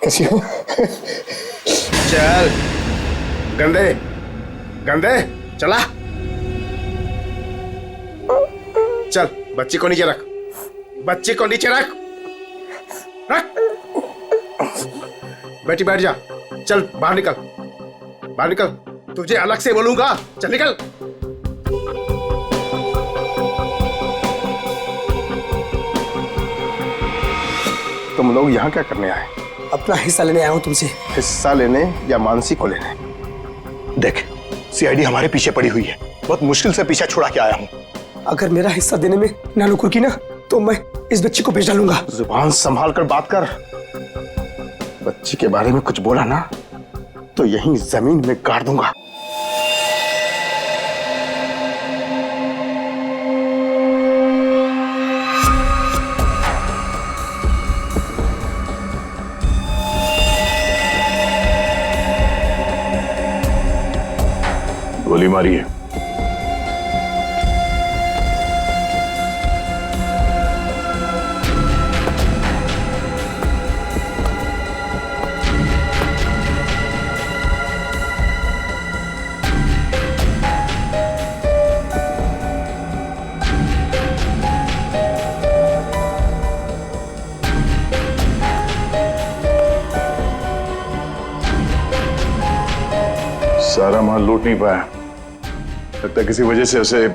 कैसी हो? चल गंदे गंदे चला चल, बच्ची को नीचे रख, बच्ची को नीचे रख, रख। बेटी बैठ जा, चल बाहर निकल, बाहर निकल, तुझे अलग से बोलूंगा, चल निकल। तुम लोग यहाँ क्या करने आए? अपना हिस्सा लेने आया हूँ तुमसे। हिस्सा लेने या मानसी को लेने? देख, सीआईडी हमारे पीछे पड़ी हुई है, बहुत मुश्किल से पीछा छुड़ा के आया हूँ। अगर मेरा हिस्सा देने में नानुकुर की ना, तो मैं इस बच्ची को भेज डालूंगा। जुबान संभाल कर बात कर। बच्ची के बारे में कुछ बोला ना तो यहीं जमीन में गाड़ दूंगा। गोली मारी है। सारा माल लूट नहीं पाया, लगता है किसी वजह से उसे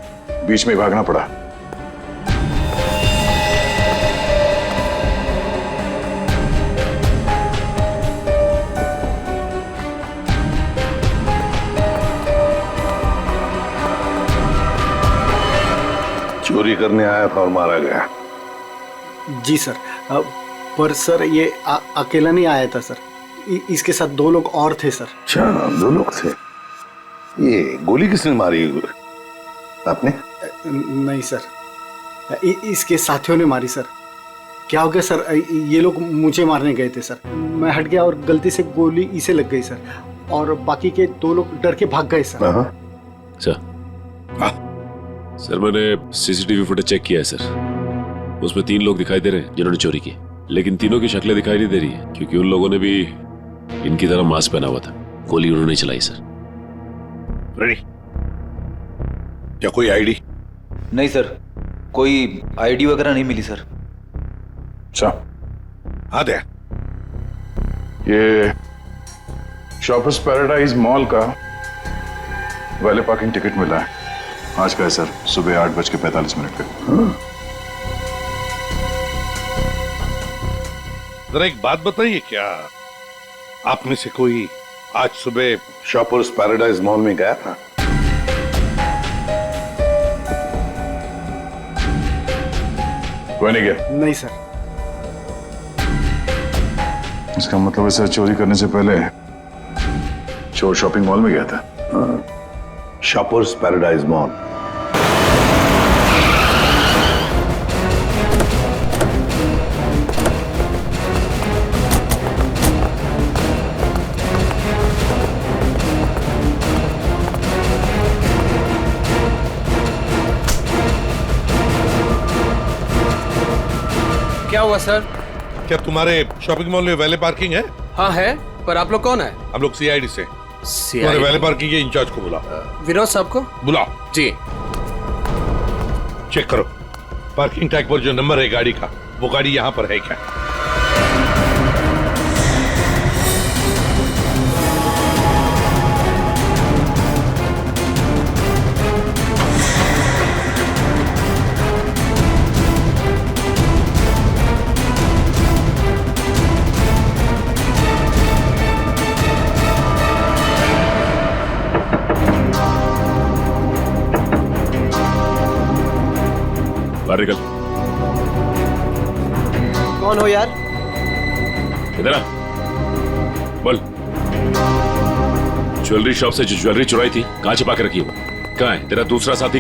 बीच में भागना पड़ा। चोरी करने आया था और मारा गया। जी सर, पर सर ये अकेला नहीं आया था सर, इसके साथ 2 लोग और थे सर। अच्छा, 2 लोग थे। ये गोली किसने मारी? आपने? नहीं सर, इसके साथियों ने मारी सर। क्या हो गया सर, ये लोग मुझे मारने गए थे सर, मैं हट गया और गलती से गोली इसे लग गई सर, और बाकी के 2 लोग डर के भाग गए सर। सर मैंने सीसीटीवी फुटेज चेक किया है सर, उसमें 3 लोग दिखाई दे रहे हैं जिन्होंने चोरी की, लेकिन तीनों की शक्लें दिखाई नहीं दे रही है क्योंकि उन लोगों ने भी इनकी तरह मास्क पहना हुआ था। गोली उन्होंने चलाई सर। रेडी? क्या कोई आईडी? नहीं सर, कोई आईडी वगैरह नहीं मिली सर। अच्छा, हाँ दे। ये शॉपर्स पैराडाइज मॉल का वैले पार्किंग टिकट मिला है आज का है सर, सुबह 8:45 का। जरा एक बात बताइए, क्या आप में से कोई आज सुबह शॉपर्स पैराडाइज मॉल में गया था? कोई नहीं गया? नहीं सर। इसका मतलब है सर, चोरी करने से पहले चोर शॉपिंग मॉल में गया था। Shoppers paradise mall. क्या हुआ सर? क्या तुम्हारे शॉपिंग मॉल में वैले पार्किंग है? हाँ है, पर आप लोग कौन है? हम लोग सीआईडी से। तुम्हारे वैले पार्किंग के इंचार्ज को बुलाओ। विनोद साहब को बुलाओ। जी। चेक करो पार्किंग टैग पर जो नंबर है गाड़ी का, वो गाड़ी यहाँ पर है क्या? बाहर निकल। कौन हो यार? इधर आ, बोल। ज्वेलरी शॉप से जो ज्वेलरी चुराई थी कहाँ छिपा के रखी हो? कहाँ है तेरा दूसरा साथी?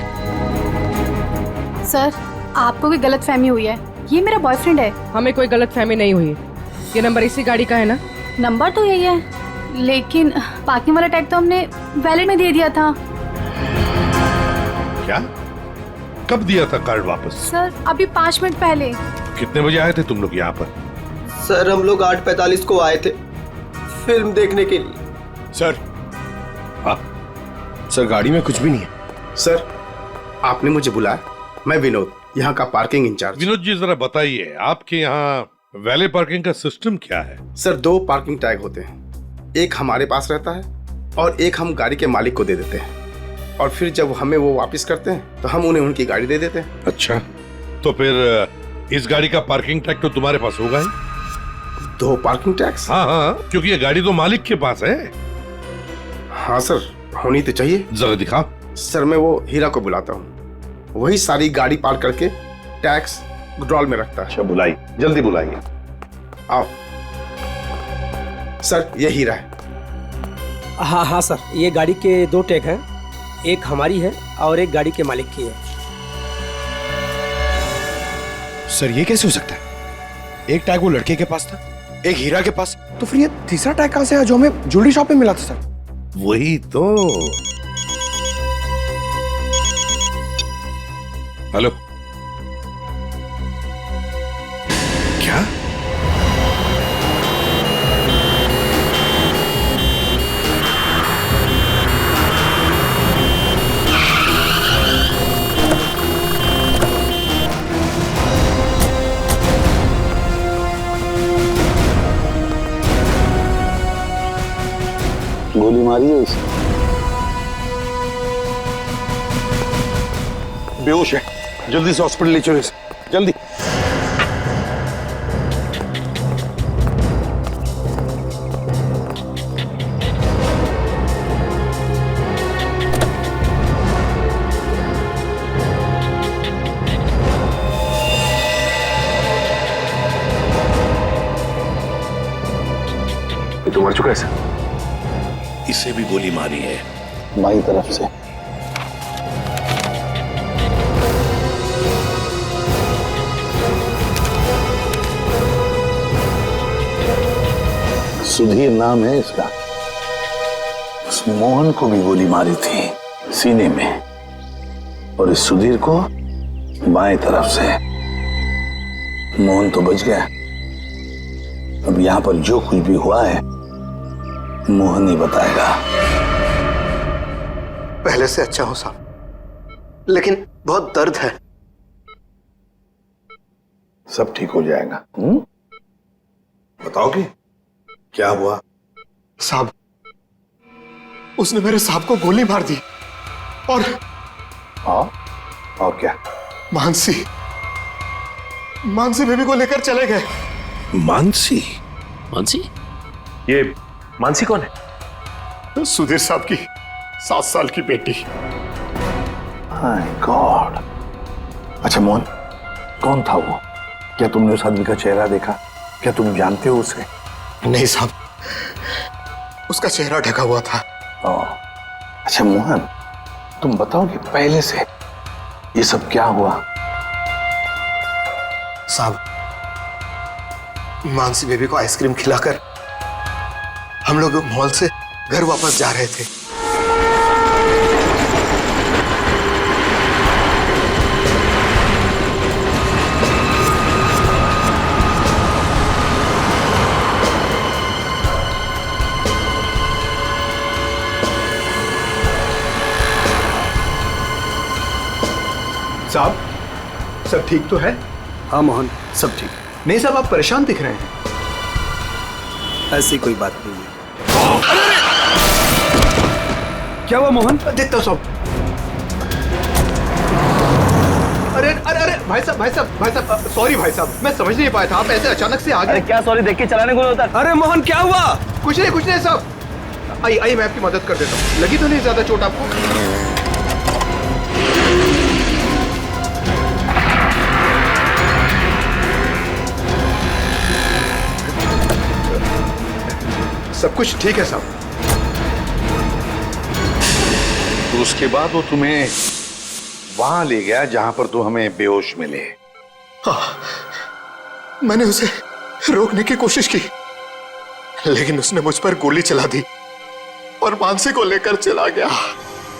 सर, आपको भी गलत फहमी हुई है, ये मेरा बॉयफ्रेंड है। हमें कोई गलत फहमी नहीं हुई। ये नंबर इसी गाड़ी का है ना? नंबर तो यही है, लेकिन पार्किंग वाला टैग तो हमने वैलेट में दे दिया था। क्या? कब दिया था कार्ड वापस? सर, अभी 5 मिनट पहले। कितने बजे आए थे तुम लोग यहाँ पर? सर हम लोग 8:45 को आए थे फिल्म देखने के लिए। सर सर गाड़ी में कुछ भी नहीं है। सर आपने मुझे बुलाया, मैं विनोद, यहाँ का पार्किंग इंचार्ज। विनोद जी जरा बताइए, आपके यहाँ वैले पार्किंग का सिस्टम क्या है? सर 2 पार्किंग टैग होते हैं, एक हमारे पास रहता है और एक हम गाड़ी के मालिक को दे देते हैं, और फिर जब हमें वो वापस करते हैं तो हम उन्हें उनकी गाड़ी दे देते हैं। अच्छा, तो फिर इस गाड़ी का पार्किंग टैग तो तुम्हारे पास होगा ही। 2 पार्किंग टैक्स? हाँ हाँ, क्योंकि ये गाड़ी तो मालिक के पास है। हाँ सर, होनी तो चाहिए। जरा दिखाओ। सर मैं वो हीरा को बुलाता हूँ, वही सारी गाड़ी पार्क करके टैक्स ड्रॉल में रखता है। अच्छा बुलाइए, जल्दी बुलाइए। आओ सर, ये हीरा है। हाँ हाँ सर, ये गाड़ी के 2 टैग हैं, एक हमारी है और एक गाड़ी के मालिक की है। सर ये कैसे हो सकता है? एक टैग वो लड़के के पास था, एक हीरा के पास, तो फिर ये तीसरा टैग कहां से आया जो हमें ज्वेलरी शॉप में मिला था सर? वही तो। हेलो, क्या? गोली मारी है इसे। बेहोश है, जल्दी से हॉस्पिटल ले चलो इसे, जल्दी। ये तो मर चुका है सर। इसे भी गोली मारी है। बाई तरफ से। सुधीर नाम है इसका। उस मोहन को भी गोली मारी थी सीने में, और इस सुधीर को बाएं तरफ से। मोहन तो बच गया। अब यहां पर जो कुछ भी हुआ है मोहन ही बताएगा। पहले से अच्छा हो साहब, लेकिन बहुत दर्द है। सब ठीक हो जाएगा। बताओगे क्या हुआ? साहब, उसने मेरे साहब को गोली मार दी और क्या? मानसी बेबी को लेकर चले गए। मानसी? मानसी? ये मानसी कौन है? सुधीर साहब की 7 साल की बेटी। हाय गॉड। अच्छा मोहन, कौन था वो? क्या तुमने उस आदमी का चेहरा देखा? क्या तुम जानते हो उसे? नहीं साहब, उसका चेहरा ढका हुआ था। अच्छा मोहन, तुम बताओ कि पहले से ये सब क्या हुआ? साहब, मानसी बेबी को आइसक्रीम खिलाकर हम लोग मॉल से घर वापस जा रहे थे। साहब, सब ठीक तो है? हाँ मोहन, सब ठीक। नहीं साहब, आप परेशान दिख रहे हैं। ऐसी कोई बात नहीं है। क्या हुआ मोहन? देखता हूँ साहब। अरे अरे अरे भाई साहब, सॉरी भाई साहब, मैं समझ नहीं पाया था, आप ऐसे अचानक से आ गए। क्या सॉरी, देख के चलाने को होता। अरे मोहन, क्या हुआ? कुछ नहीं साहब। आइए मैं आपकी मदद कर देता हूँ। लगी तो नहीं ज्यादा चोट आपको? सब कुछ ठीक है साहब। तो उसके बाद वो तुम्हें वहां ले गया जहां पर तू हमें बेहोश मिले। हाँ, मैंने उसे रोकने की कोशिश की, लेकिन उसने मुझ पर गोली चला दी और मानसी को लेकर चला गया।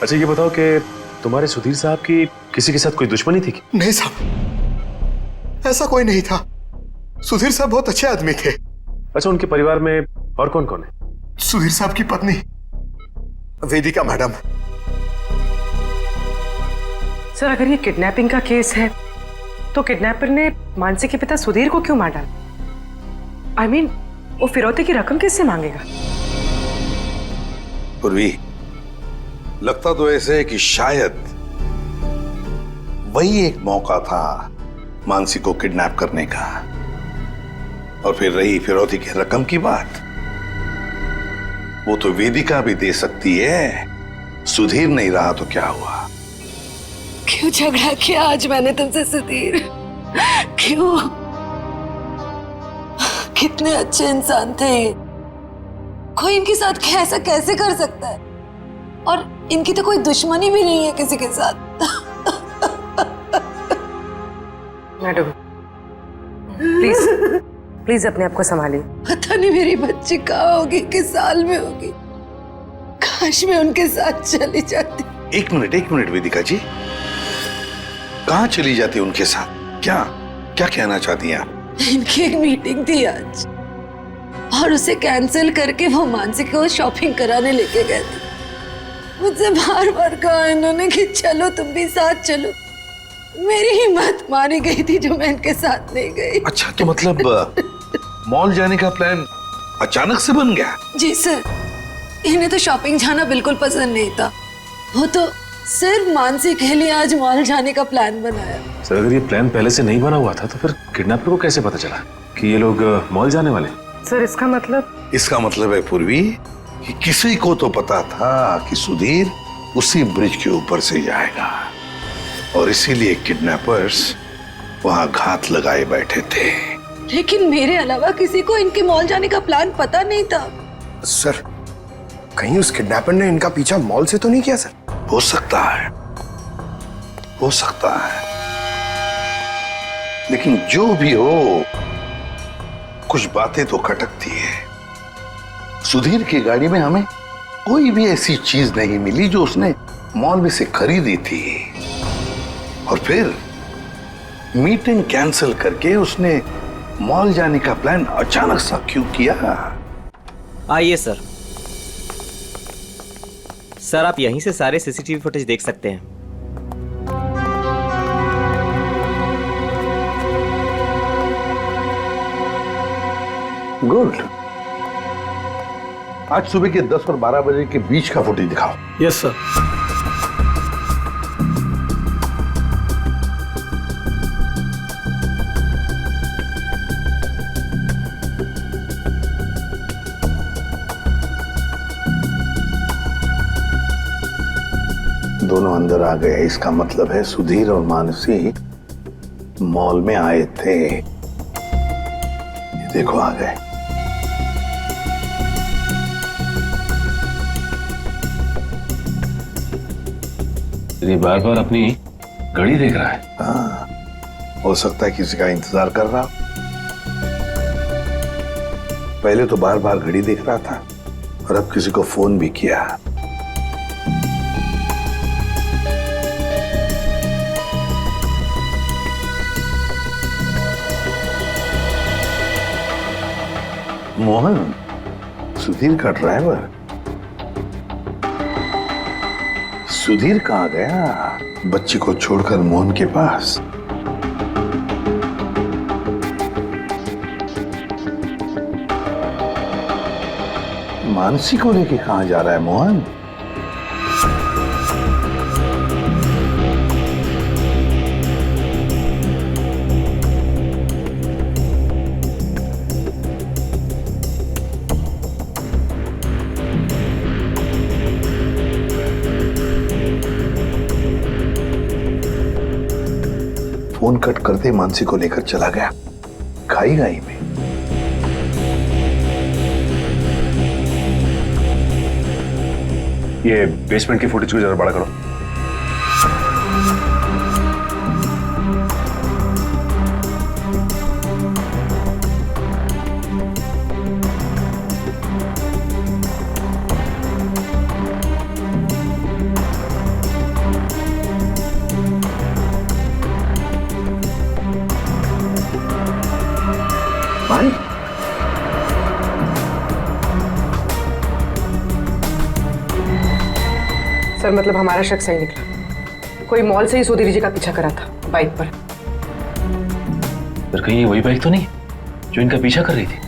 अच्छा ये बताओ कि तुम्हारे सुधीर साहब की किसी के साथ कोई दुश्मनी थी? नहीं साहब, ऐसा कोई नहीं था। सुधीर साहब बहुत अच्छे आदमी थे। अच्छा, उनके परिवार में और कौन कौन है? सुधीर साहब की पत्नी वेदिका मैडम। सर, अगर ये किडनैपिंग का केस है तो किडनैपर ने मानसी के पिता सुधीर को क्यों मार डाला? I mean, वो फिरौती की रकम किससे मांगेगा? पूर्वी, लगता तो ऐसे है कि शायद वही एक मौका था मानसी को किडनैप करने का। और फिर रही फिरौती की रकम की बात, वो तो वेदिका भी दे सकती है। सुधीर नहीं रहा तो क्या हुआ? क्यों झगड़ा किया आज मैंने तुमसे सुधीर? क्यों? कितने अच्छे इंसान थे ये। कोई इनके साथ ऐसा कैसे कर सकता है? और इनकी तो कोई दुश्मनी भी नहीं है किसी के साथ। मैडम, प्लीज अपने आप को संभालिए। पता नहीं मेरी बच्ची कहाँ होगी, किस साल में होगी। काश मैं उनके साथ चली जाती। एक मिनट वेदिका जी, कहाँ चली जाती उनके साथ? क्या क्या कहना चाहती हैं आप? इनकी एक मीटिंग थी आज और उसे कैंसिल करके वो मानसी को शॉपिंग कराने लेके गए थे। मुझसे बार बार कहा इन्होंने कि चलो तुम भी साथ चलो। मेरी हिम्मत मारी गई थी जो मैं इनके साथ नहीं गई। अच्छा, तो मतलब मॉल जाने का प्लान अचानक से बन गया? जी सर, इन्हें तो शॉपिंग जाना बिल्कुल पसंद नहीं था। वो तो सिर्फ मानसी के लिए आज मॉल जाने का प्लान बनाया। सर, अगर ये प्लान पहले से नहीं बना हुआ था तो फिर किडनैपर को कैसे पता चला कि ये लोग मॉल जाने वाले? सर, इसका मतलब है पूर्वी कि किसी को तो पता था कि सुधीर उसी ब्रिज के ऊपर से जाएगा और इसीलिए किडनैपर्स वहां घात लगाए बैठे थे। लेकिन मेरे अलावा किसी को इनके मॉल जाने का प्लान पता नहीं था। सर, कहीं उस किडनैपर ने इनका पीछा मॉल से तो नहीं किया? सर, हो सकता है, लेकिन जो भी हो, कुछ बातें तो खटकती है। सुधीर की गाड़ी में हमें कोई भी ऐसी चीज नहीं मिली जो उसने मॉल में से खरीदी थी। और फिर मीटिंग कैंसिल करके उसने मॉल जाने का प्लान अचानक सा क्यों किया? आइए सर। सर, आप यहीं से सारे सीसीटीवी फुटेज देख सकते हैं। गुड। आज सुबह के 10 और 12 बजे के बीच का फुटेज दिखाओ। Yes sir. दोनों अंदर आ गए, इसका मतलब है सुधीर और मानसी मॉल में आए थे। ये देखो आ गए। ये बार बार अपनी घड़ी देख रहा है। हाँ, हो सकता है किसी का इंतजार कर रहा। पहले तो बार बार घड़ी देख रहा था और अब किसी को फोन भी किया। मोहन, सुधीर का ड्राइवर। सुधीर कहाँ गया? बच्ची को छोड़कर मोहन के पास। मानसी को लेके कहाँ जा रहा है मोहन? फोन कट करते मानसी को लेकर चला गया खाई गाई में। ये बेसमेंट की फुटेज को जरा बड़ा करो। भाई सर मतलब हमारा शक सही निकला, कोई मॉल से ही सुधीर जी का पीछा करा था बाइक पर। पर कहीं ये वही बाइक तो नहीं जो इनका पीछा कर रही थी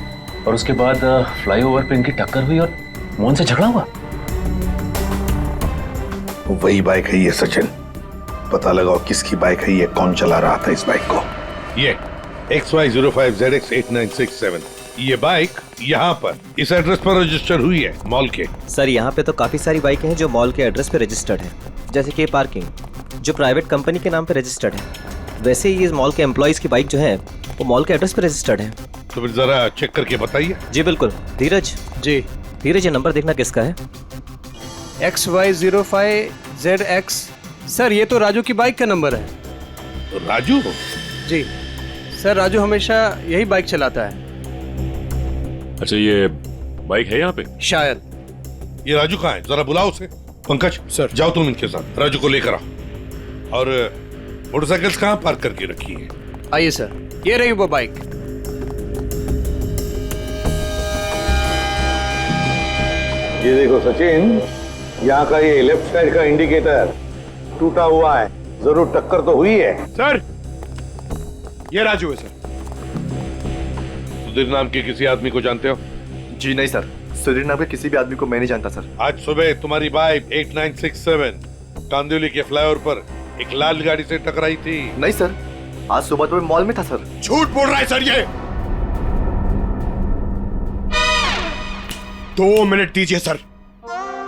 और उसके बाद फ्लाईओवर पे इनकी टक्कर हुई और मोहन से झगड़ा हुआ? वही बाइक है ये सचिन, पता लगाओ किसकी बाइक है ये, कौन चला रहा था इस बाइक को। ये XY05ZX8967 ये बाइक यहाँ पर इस एड्रेस पर रजिस्टर हुई है मॉल के। सर यहाँ पे तो काफी सारी बाइकें हैं जो मॉल के एड्रेस पे रजिस्टर्ड है, जैसे कि पार्किंग जो प्राइवेट कंपनी के नाम पे रजिस्टर्ड है। वैसे ही इस मॉल के एम्प्लॉइज की बाइक जो है वो मॉल के एड्रेस पे रजिस्टर्ड है। तो फिर जरा चेक करके बताइए। जी बिल्कुल। धीरज जी। धीरज ये नंबर देखना किसका है? XY05ZX। सर ये तो राजू की बाइक का नंबर है। तो राजू? जी सर, राजू हमेशा यही बाइक चलाता है। अच्छा ये बाइक है यहाँ पे? शायद। ये राजू कहाँ है, जरा बुलाओ उसे। पंकज सर जाओ तुम इनके साथ, राजू को लेकर आओ। और मोटरसाइकिल्स कहाँ पार्क करके रखी है? आइए सर, ये रही वो बाइक। ये देखो सचिन, यहाँ का ये लेफ्ट साइड का इंडिकेटर टूटा हुआ है, जरूर टक्कर तो हुई है। सर ये राजू है सर। सुधीर नाम के किसी आदमी को जानते हो? जी नहीं सर, सुधीर नाम के किसी भी आदमी को मैं नहीं जानता सर। आज सुबह तुम्हारी बाइक 8967 कांदिवली के फ्लाईओवर पर एक लाल गाड़ी से टकराई थी। नहीं सर, आज सुबह तो मैं मॉल में था सर। झूठ बोल रहा है सर ये। 2 मिनट दीजिए सर,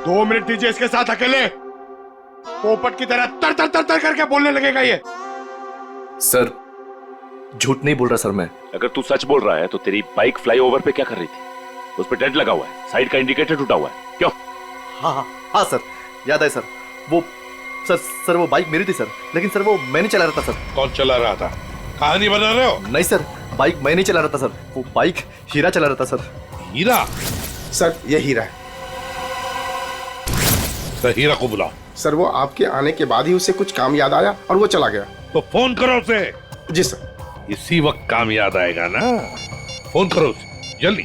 2 मिनट दीजिए, इसके साथ अकेले पोपट की तरह तर तर तर तर करके बोलने लगेगा ये। सर झूठ नहीं बोल रहा सर मैं। अगर तू सच बोल रहा है तो तेरी बाइक फ्लाईओवर पे क्या कर रही थी? उस पे डेंट लगा हुआ है, साइड का इंडिकेटर टूटा हुआ है, क्यों? हाँ सर, याद है सर। वो सर वो बाइक मेरी थी सर, लेकिन सर वो मैं नहीं चला रहा था सर। कौन चला रहा था? कहानी बना रहे हो? नहीं सर, बाइक मैं नहीं चला रहा था सर, वो बाइक हीरा चला रहा था सर। हीरा? सर ये हीरा है। सर हीरा को बुलाओ। सर वो आपके आने के बाद ही उसे कुछ काम याद आया और वो चला गया। तो फोन करो उसे। जी सर। इसी वक्त काम याद आएगा ना, फोन करो उसे जल्दी।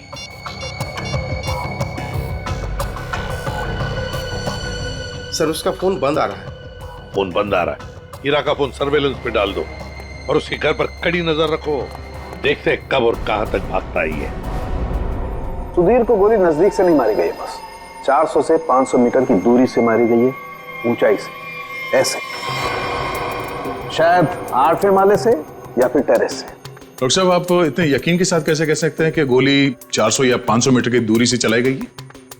सर उसका फोन बंद आ रहा है। फोन बंद आ रहा है? हीरा का फोन सर्वेलेंस पे डाल दो और उसके घर पर कड़ी नजर रखो, देखते हैं कब और कहां तक भागता है ये। सुधीर को गोली नजदीक से नहीं मारी गई, बस 400 से 500 मीटर की दूरी से मारी गई है, ऊंचाई से, ऐसे शायद 8वें माले से या फिर टेरेस से। डॉक्टर साहब आप इतने यकीन के साथ कैसे कह सकते हैं कि गोली 400 या 500 मीटर की दूरी से चलाई गई है?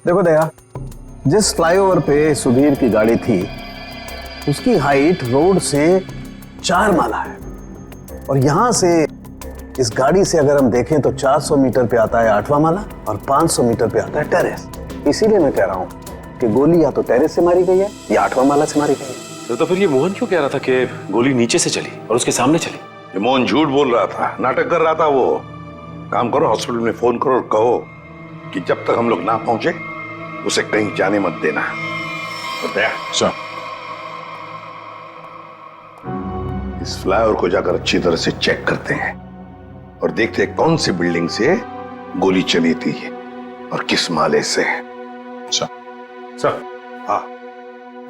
देखो दया, जिस फ्लाईओवर पे सुधीर की गाड़ी थी उसकी हाइट रोड से 4 माला है, और यहां से इस गाड़ी से अगर हम देखें तो 400 मीटर पे आता है 8वां माला और 500 मीटर पे आता है टेरेस। इसीलिए मैं कह रहा हूं कि गोली या तो टेरेस से मारी गई है या 8वां माला से मारी गई है। तो फिर ये मोहन क्यों कह रहा था कि गोली नीचे से चली और उसके सामने चली? ये मोहन झूठ बोल रहा था, नाटक कर रहा था वो। काम करो, हॉस्पिटल में फोन करो और कहो कि जब तक हम लोग ना पहुंचे उसे कहीं जाने मत देना। बताया सर। इस फ्लाईओवर को जाकर अच्छी तरह से चेक करते हैं और देखते हैं कौन सी बिल्डिंग से गोली चली थी और किस माले से। सर। सर। हाँ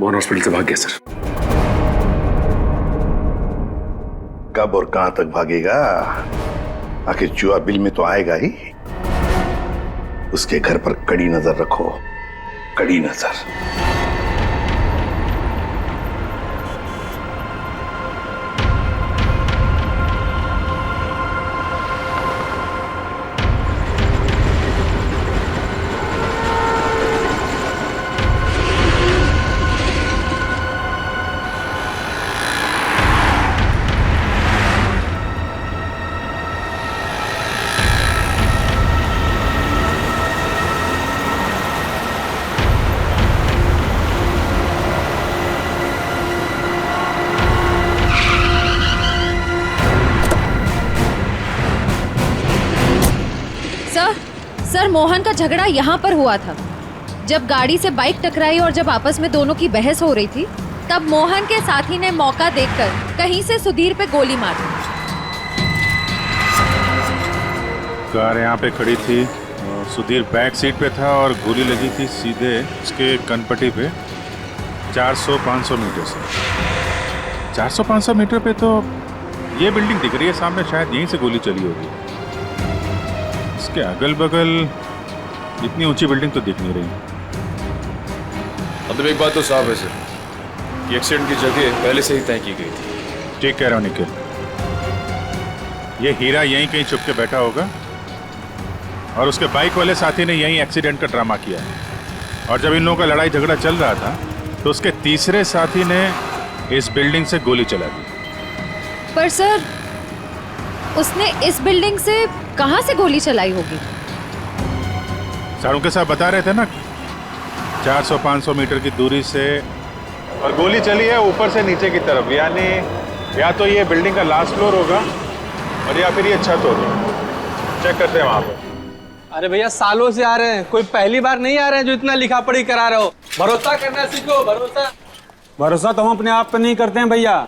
मोहन हॉस्पिटल से भाग गया सर। कब और कहां तक भागेगा? आखिर जुआ बिल में तो आएगा ही। उसके घर पर कड़ी नजर रखो, कड़ी नजर। सर मोहन का झगड़ा यहाँ पर हुआ था। जब गाड़ी से बाइक टकराई और जब आपस में दोनों की बहस हो रही थी, तब मोहन के साथी ने मौका देखकर कहीं से सुधीर पे गोली मार दी। कार यहाँ पे खड़ी थी और सुधीर बैक सीट पे था और गोली लगी थी सीधे उसके कनपट्टी पे 400-500 मीटर से। 400-500 मीटर पे तो ये बिल्डिंग दिख रही है सामने, शायद यहीं से गोली चली होगी। इसके अगल बगल इतनी ऊंची बिल्डिंग तो दिख नहीं रही। मतलब एक बात तो साफ है सर, ये एक्सीडेंट की जगह पहले से ही तय की गई थी। ठीक कह रहा हूँ निखिल, ये हीरा यहीं कहीं छुप के बैठा होगा और उसके बाइक वाले साथी ने यहीं एक्सीडेंट का ड्रामा किया है। और जब इन लोगों का लड़ाई झगड़ा चल रहा था तो उसके तीसरे साथी ने इस बिल्डिंग से गोली चला दी। पर सर, उसने इस बिल्डिंग से कहां से गोली चलाई होगी? सारों के साथ बता रहे थे ना, 400-500 मीटर की दूरी से, और गोली चली है ऊपर से नीचे की तरफ, यानी या तो ये बिल्डिंग का लास्ट फ्लोर होगा और या फिर ये छत होगी। चेक करते हैं वहां पर। अरे भैया सालों से आ रहे हैं, कोई पहली बार नहीं आ रहे हैं जो इतना लिखा पढ़ी करा रहे हो। भरोसा करना सीखो, भरोसा। भरोसा तो हम अपने आप पे नहीं करते हैं भैया।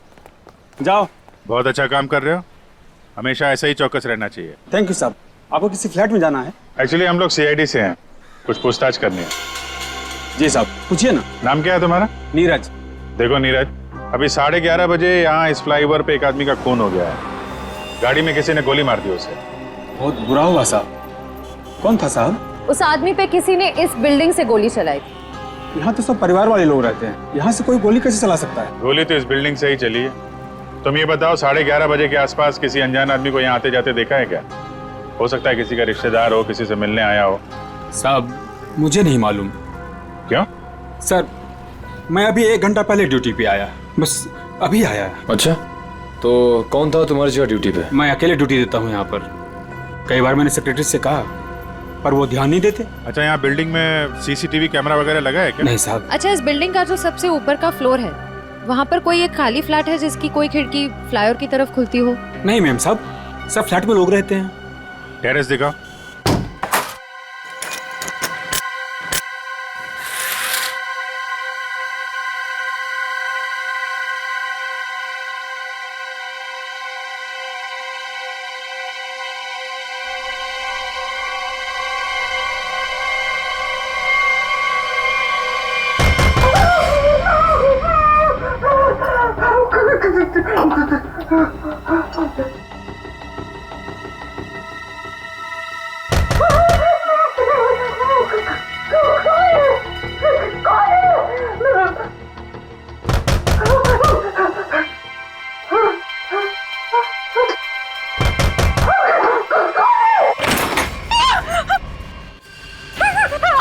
जाओ। बहुत अच्छा काम कर रहे हो, हमेशा ऐसा ही चौकस रहना चाहिए। थैंक यू साहब। आपको किसी फ्लैट में जाना है? एक्चुअली हम लोग CID से हैं, कुछ पूछताछ करनी है। जी साहब, पूछिए ना। नाम क्या है तुम्हारा? नीरज। देखो नीरज, अभी 11:30 बजे यहाँ इस फ्लाईओवर पे एक आदमी का खून हो गया है। गाड़ी में किसी ने गोली मार दी उसे। बहुत बुरा हुआ साहब। कौन था साहब? उस आदमी पे किसी ने इस बिल्डिंग से गोली चलाई। यहाँ तो सब परिवार वाले लोग रहते हैं, यहाँ से कोई गोली कैसे चला सकता है? गोली तो इस बिल्डिंग से ही चली है। तुम ये बताओ, 11:30 बजे के आसपास किसी अनजान आदमी को यहाँ आते जाते देखा है क्या? हो सकता है किसी का रिश्तेदार हो, किसी से मिलने आया हो। साहब मुझे नहीं मालूम। क्यों? सर मैं अभी 1 घंटा पहले ड्यूटी पे आया, बस अभी आया। अच्छा, तो कौन था तुम्हारी जगह ड्यूटी पे? मैं अकेले ड्यूटी देता हूँ यहाँ पर। कई बार मैंने सेक्रेटरी से कहा पर वो ध्यान नहीं देते। अच्छा, यहाँ बिल्डिंग में CCTV कैमरा वगैरह लगा है क्या? नहीं साहब। अच्छा, इस बिल्डिंग का जो सबसे ऊपर का फ्लोर है, वहाँ पर कोई एक खाली फ्लैट है जिसकी कोई खिड़की फ्लाईओवर की तरफ खुलती हो? नहीं मैम साहब, सब फ्लैट में लोग रहते हैं। टेरेस दिखाओ।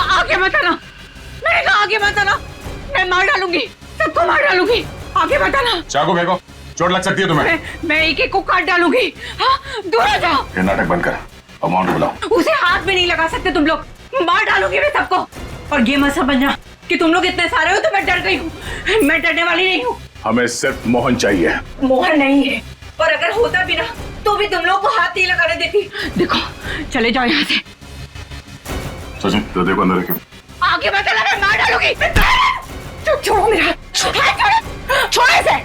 आगे मत आना, मैंने कहा आगे मत आना, मैं मार डालूंगी, सबको मार डालूंगी। आगे मत आना। चाकू फेंको, चोट लग सकती है तुम्हें। मैं एक एक को काट डालूंगी। हाँ, दूर हो जाओ। ये नाटक बंद कर, अमाउंट बुलाओ। उसे हाथ भी नहीं लगा सकते तुम लोग, मार डालूंगी मैं सबको। और ये मत समझना कि तुम लोग इतने सारे हो तो मैं डर गई हूँ, मैं डरने वाली नहीं हूँ। हमें सिर्फ मोहन चाहिए। मोहन नहीं है, और अगर होता भी ना तो भी तुम लोग को हाथ नहीं लगाने देती। देखो, चले जाओ यहाँ से। सचिन, तो देखो अंदर क्यों? आगे मत आना, मैं मार डालूंगी। छोड़ो मेरा हाथ, छोड़ो, छोड़ो इसे।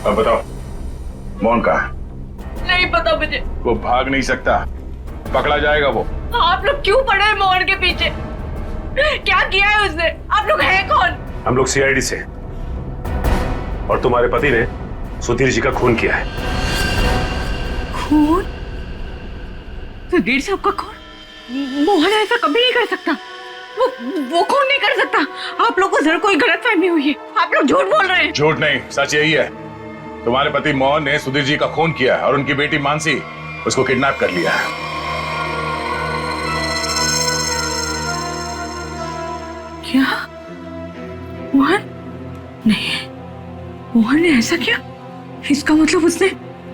अब बताओ, मोहन कहाँ है? नहीं पता मुझे। वो भाग नहीं सकता, पकड़ा जाएगा वो। आप लोग क्यों पड़े हैं मोहन के पीछे? क्या किया है उसने? आप लोग हैं कौन? हम लोग CID से, और तुम्हारे पति ने सुधीर जी का खून किया है। खून? सुधीर साहब का खून? मोहन ऐसा कभी नहीं कर सकता, वो खून नहीं कर सकता। आप लोग को जरूर कोई गलतफहमी हुई है, आप लोग झूठ बोल रहे हैं। झूठ नहीं, सच यही है। तुम्हारे पति मोहन ने सुधीर जी का खून किया है और उनकी बेटी मानसी उसको किडनैप कर लिया है। क्या? मोहन? नहीं, मोहन ने ऐसा किया? इसका मतलब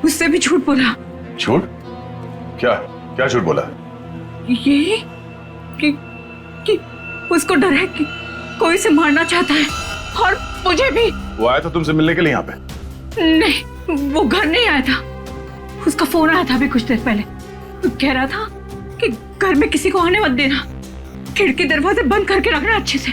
उससे भी झूठ बोला। झूठ? क्या क्या झूठ बोला? यही कि उसको डर है कि कोई से मारना चाहता है, और मुझे भी। वो आया था तुमसे मिलने के लिए यहाँ पे? नहीं, वो घर नहीं आया था। उसका फोन आया था अभी कुछ देर पहले, कह रहा था कि घर में किसी को आने मत देना, खिड़की दरवाजे बंद करके रखना अच्छे से।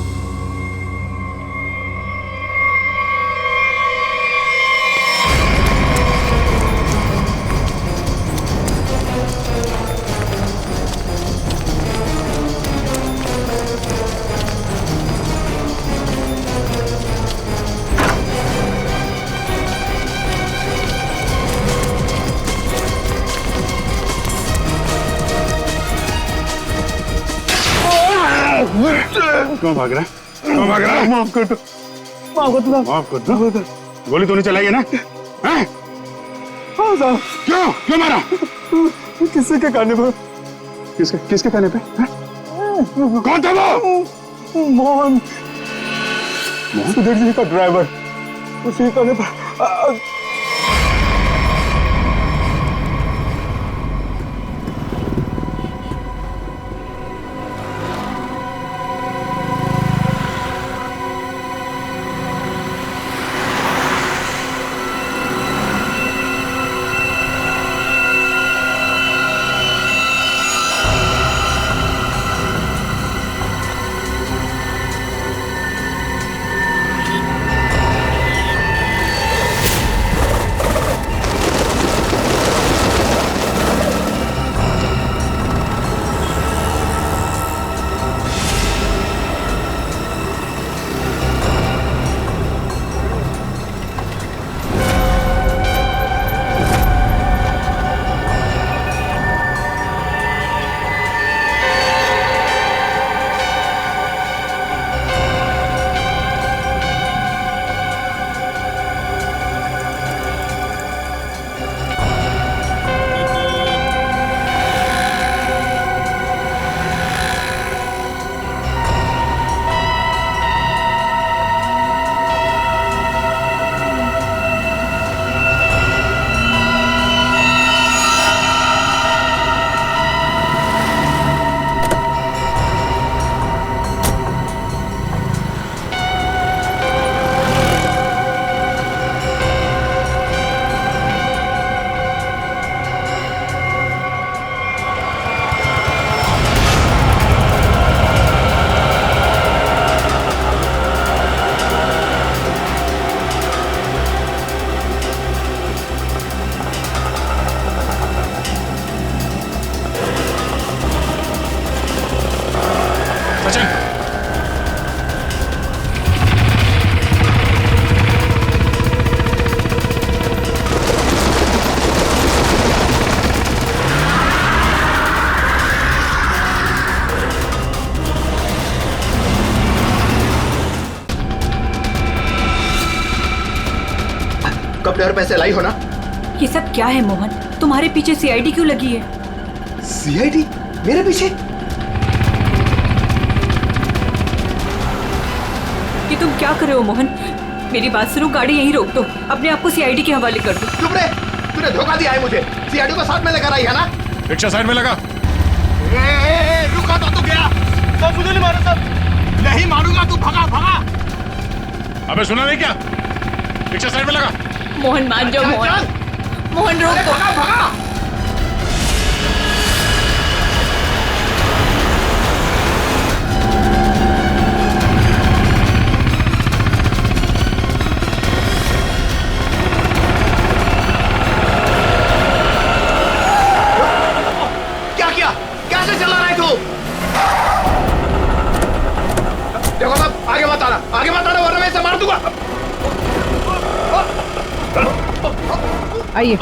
क्यों भाग रहा है? क्यों भाग रहा है? माफ कर दो, माफ कर दो, माफ कर दो। गोली तूने चलाई है ना? हैं? हाँ साहब। क्यों मारा? किसी के कहने पर। किसके कहने पे? कौन था वो? मोहन, सुधीर जी का ड्राइवर, उसी के कहने पर। कपड़े और पैसे लाई हो ना? ये सब क्या है मोहन? तुम्हारे पीछे सीआईडी क्यों लगी है? सीआईडी मेरे पीछे? ये तुम क्या कर रहे हो मोहन? मेरी बात सुनो, गाड़ी यहीं रोक दो, अपने आप को सीआईडी के हवाले कर दो। चुप रहे, तूने धोखा दिया है मुझे। सीआईडी को साथ में लेकर आई है ना? रिक्शा साइड में लगा। रुका तो गया। सब मुझे नहीं मारो, सब नहीं मारूंगा, तू भगा भगा। अबे सुना नहीं क्या? रिक्शा साइड में लगा। मोहन मान जाओ मोहन, मोहन रोक दो। भगा भगा। क्या किया? कैसे चला रहा है तू? देखो साहब, आगे मत आना, आगे मत आना वरना मैं इसे मार दूंगा। आइए।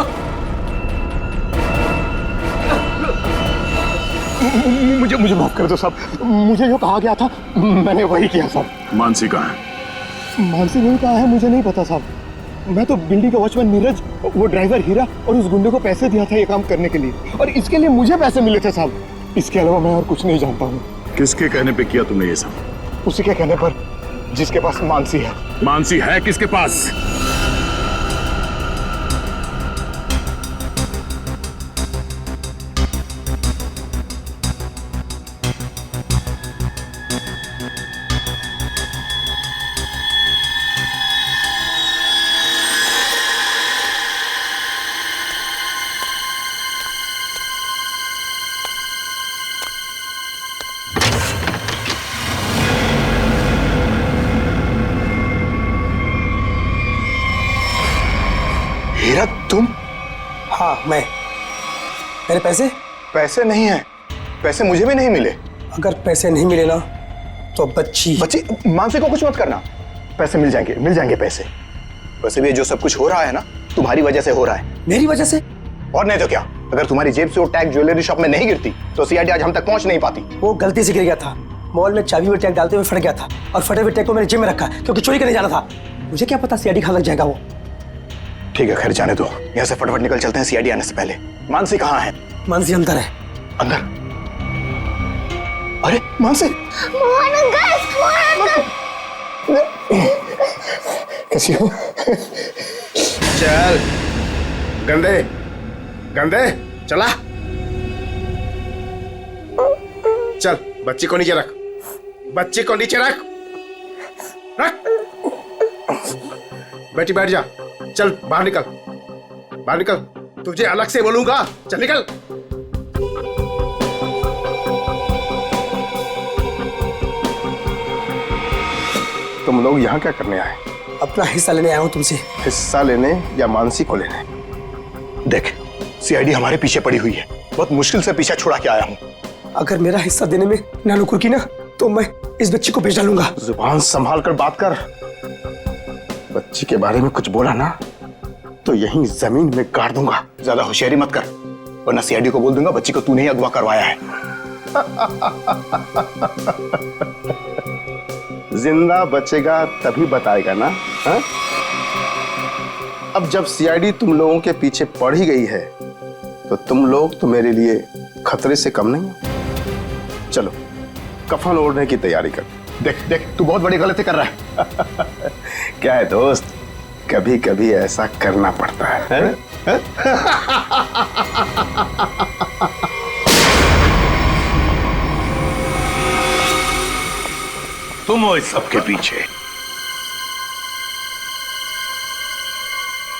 मुझे माफ कर दो साहब, मुझे जो कहा गया था मैंने वही किया साहब। मानसी कहाँ है? मानसी नहीं कहा है, मुझे नहीं पता साहब। मैं तो बिल्डिंग का वॉचमैन नीरज, वो ड्राइवर हीरा और उस गुंडे को पैसे दिया था ये काम करने के लिए, और इसके लिए मुझे पैसे मिले थे साहब। इसके अलावा मैं और कुछ नहीं जानता हूँ। किसके कहने पे किया तुमने ये सब? उसी के कहने पर, जिसके पास मानसी है। मानसी है किसके पास? हीरा तुम? हाँ मैं। मेरे पैसे? पैसे नहीं है, पैसे मुझे भी नहीं मिले। अगर पैसे नहीं मिले ना तो बच्ची मानसी को कुछ मत करना, पैसे मिल जाएंगे पैसे। वैसे भी जो सब कुछ हो रहा है ना तुम्हारी वजह से हो रहा है। मेरी वजह से? और नहीं तो क्या, अगर तुम्हारी जेब से वो टैग ज्वेलरी शॉप में नहीं गिरती तो सीआईडी आज हम तक पहुंच नहीं पाती। वो गलती से गिर गया था, मॉल में चाबी में टैग डालते हुए फट गया था और फटे हुए टैग को मैंने जिम में रखा क्योंकि चोरी करने जाना था। मुझे क्या पता सीआईडी कहाँ लग जाएगा वो। ठीक है, खैर जाने दो, यहाँ से फटाफट निकल चलते हैं सीआईडी आने से पहले। मानसी कहाँ है? मानसी अंदर है। अंदर? अरे मानसी! मोहन अंकल! कैसी हो? चल गंदे गंदे चला, चल बच्ची को नीचे रख, बच्ची को नीचे रख, रख। बेटी बैठ जा, चल बाहर निकल, बाहर निकल, तुझे अलग से बोलूंगा, चल निकल। तुम लोग यहाँ क्या करने आए? अपना हिस्सा लेने आया हूँ तुमसे। हिस्सा लेने या मानसी को लेने? देख, सीआईडी हमारे पीछे पड़ी हुई है, बहुत मुश्किल से पीछा छुड़ा के आया हूँ। अगर मेरा हिस्सा देने में नानुकुर की ना तो मैं इस बच्ची को बेच डालूंगा। जुबान संभाल कर बात कर, बच्ची के बारे में कुछ बोला ना तो यहीं जमीन में गाड़ दूंगा। ज्यादा होशियारी मत कर, वरना सीआईडी को बोल दूंगा बच्ची को तूने ही अगवा करवाया है। जिंदा बचेगा तभी बताएगा ना। हा? अब जब सीआईडी तुम लोगों के पीछे पड़ ही गई है तो तुम लोग तो मेरे लिए खतरे से कम नहीं हो। चलो कफन ओढ़ने की तैयारी कर। देख देख, तू बहुत बड़ी गलती कर रहा है। क्या है दोस्त, कभी कभी ऐसा करना पड़ता है? तुम हो इस सबके पीछे?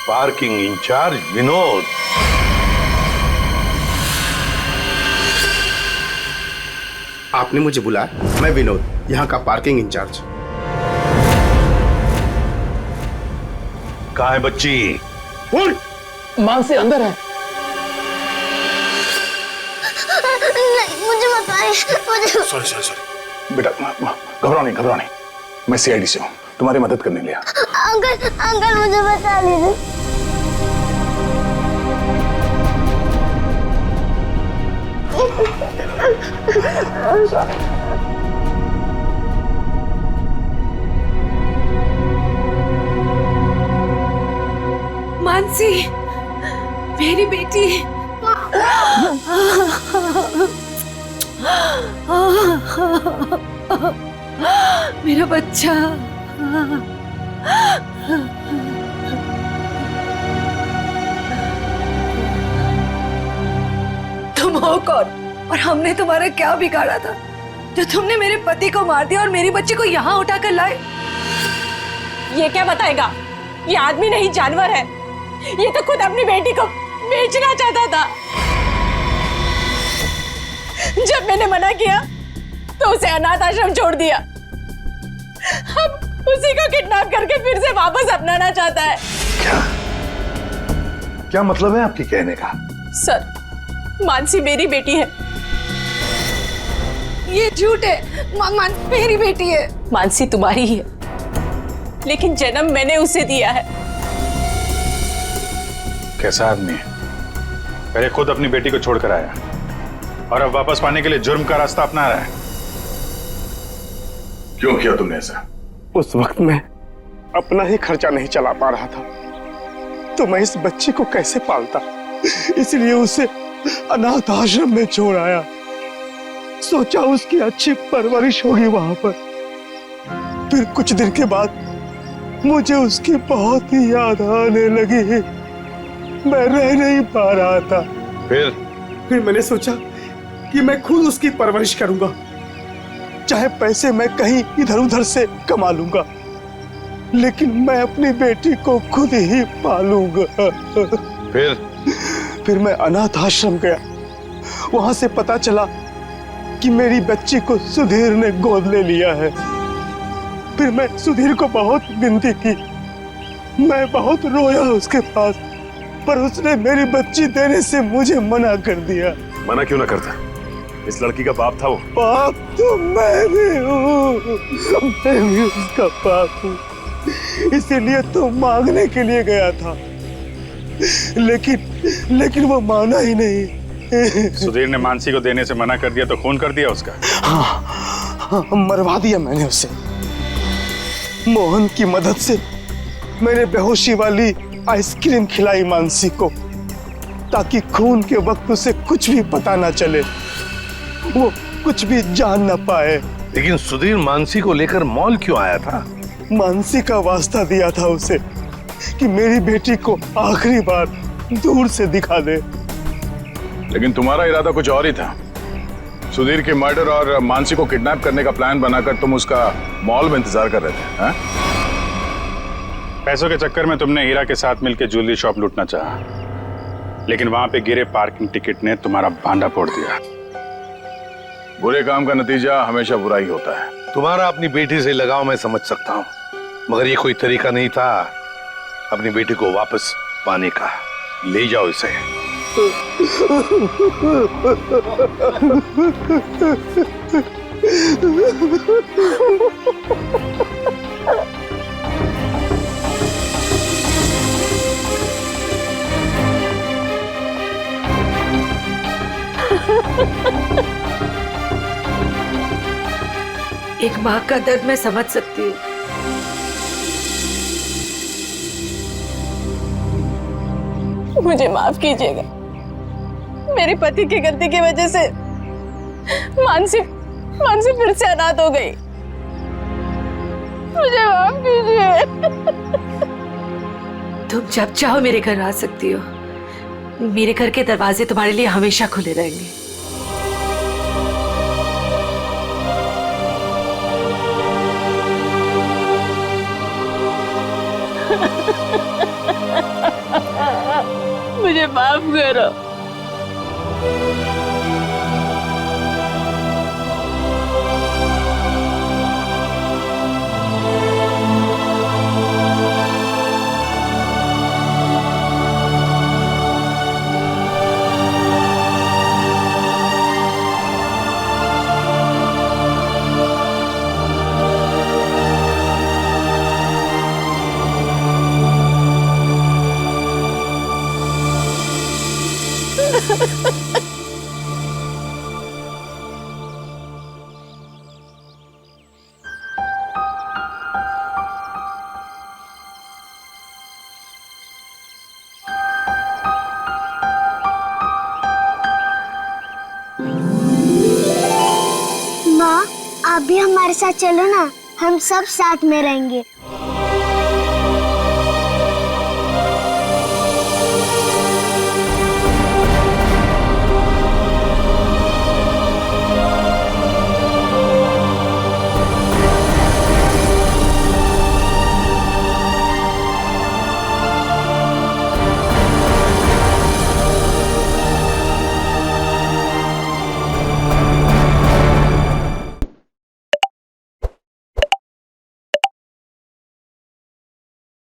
Parking incharge Vinod. आपने मुझे बुलाया? मैं विनोद, यहाँ का पार्किंग इंचार्ज। कहाँ है बच्ची? बोल। मानसी अंदर है। नहीं, मुझे बताइए, मुझे। सॉरी सॉरी सॉरी बेटा, घबराओ नहीं घबराओ नहीं, मैं सीआईडी से हूँ, तुम्हारी मदद करने लिया। अंकल अंकल मुझे बता लीजिए। मानसी, मेरी बेटी। मेरा बच्चा। तुम हो कौन और हमने तुम्हारा क्या बिगाड़ा था जो तुमने मेरे पति को मार दिया और मेरी बच्ची को यहाँ उठाकर लाए? ये क्या बताएगा? ये आदमी नहीं जानवर है। ये तो खुद अपनी बेटी को बेचना चाहता था। जब मैंने मना किया तो उसे अनाथ आश्रम छोड़ दिया। अब उसी को किडनैप करके फिर से वापस अपनाना चाहता है। क्या मतलब है आपकी कहने का? सर, मानसी मेरी बेटी है। ये झूठ है। मेरी बेटी है। मानसी तुम्हारी ही है, लेकिन जन्म मैंने उसे दिया है। कैसा आदमी है? पहले खुद अपनी बेटी को छोड़कर आया और अब वापस पाने के लिए जुर्म का रास्ता अपना रहा है। क्यों किया तुमने ऐसा? उस वक्त मैं अपना ही खर्चा नहीं चला पा रहा था तो मैं इस बच्ची को कैसे पालता, इसलिए उसे अनाथ आश्रम में छोड़ आया। सोचा उसकी अच्छी परवरिश होगी वहां पर। फिर कुछ दिन के बाद मुझे उसकी बहुत ही याद आने लगी। मैं रह नहीं पा रहा था। फिर मैंने सोचा कि मैं खुद उसकी परवरिश करूंगा, चाहे पैसे मैं कहीं इधर उधर से कमा लूंगा, लेकिन मैं अपनी बेटी को खुद ही पालूंगा। फिर मैं अनाथ आश्रम गया। वहां से पता चला कि मेरी बच्ची को सुधीर ने गोद ले लिया है। फिर मैं सुधीर को बहुत विनती की, मैं बहुत रोया उसके पास, पर उसने मेरी बच्ची देने से मुझे मना कर दिया। मना क्यों ना करता? इस लड़की का बाप था वो। बाप तो मैं भी हूँ, मैं भी उसका बाप हूँ, इसीलिए तो मांगने के लिए गया था, लेकिन वो माना ही नहीं। सुधीर ने मानसी को देने से मना कर दिया तो खून कर दिया उसका? मरवा दिया मैंने उसे। मोहन की मदद से मैंने बेहोशी वाली आइसक्रीम खिलाई मानसी को, ताकि खून के वक्त उसे कुछ भी पता ना चले, वो कुछ भी जान ना पाए। लेकिन सुधीर मानसी को लेकर मॉल क्यों आया था? मानसी का वास्ता दिया था उसे कि मेरी बेटी को आखिरी बार दूर से दिखा दे। लेकिन तुम्हारा इरादा कुछ और ही था। सुधीर के मर्डर और मानसी को किडनैप करने का प्लान बनाकर तुम उसका मॉल में इंतजार कर रहे थे, हैं? पैसों के चक्कर में तुमने हीरा के साथ मिलकर ज्वेलरी शॉप लूटना चाहा, लेकिन वहां पे गिरे पार्किंग टिकट ने तुम्हारा भांडा फोड़ दिया। बुरे काम का नतीजा हमेशा बुरा ही होता है। तुम्हारा अपनी बेटी से लगाव मैं समझ सकता हूँ, मगर ये कोई तरीका नहीं था अपनी बेटी को वापस पाने का। ले जाओ इसे। एक माँ का दर्द मैं समझ सकती हूँ। मुझे माफ कीजिएगा, मेरे पति की गलती की वजह से मानसी फिर से अनाथ हो गई। मुझे माफ कीजिए। तुम जब चाहो मेरे घर आ सकती हो। मेरे घर के दरवाजे तुम्हारे लिए हमेशा खुले रहेंगे। मुझे माफ करो। माँ, आप भी हमारे साथ चलो ना, हम सब साथ में रहेंगे।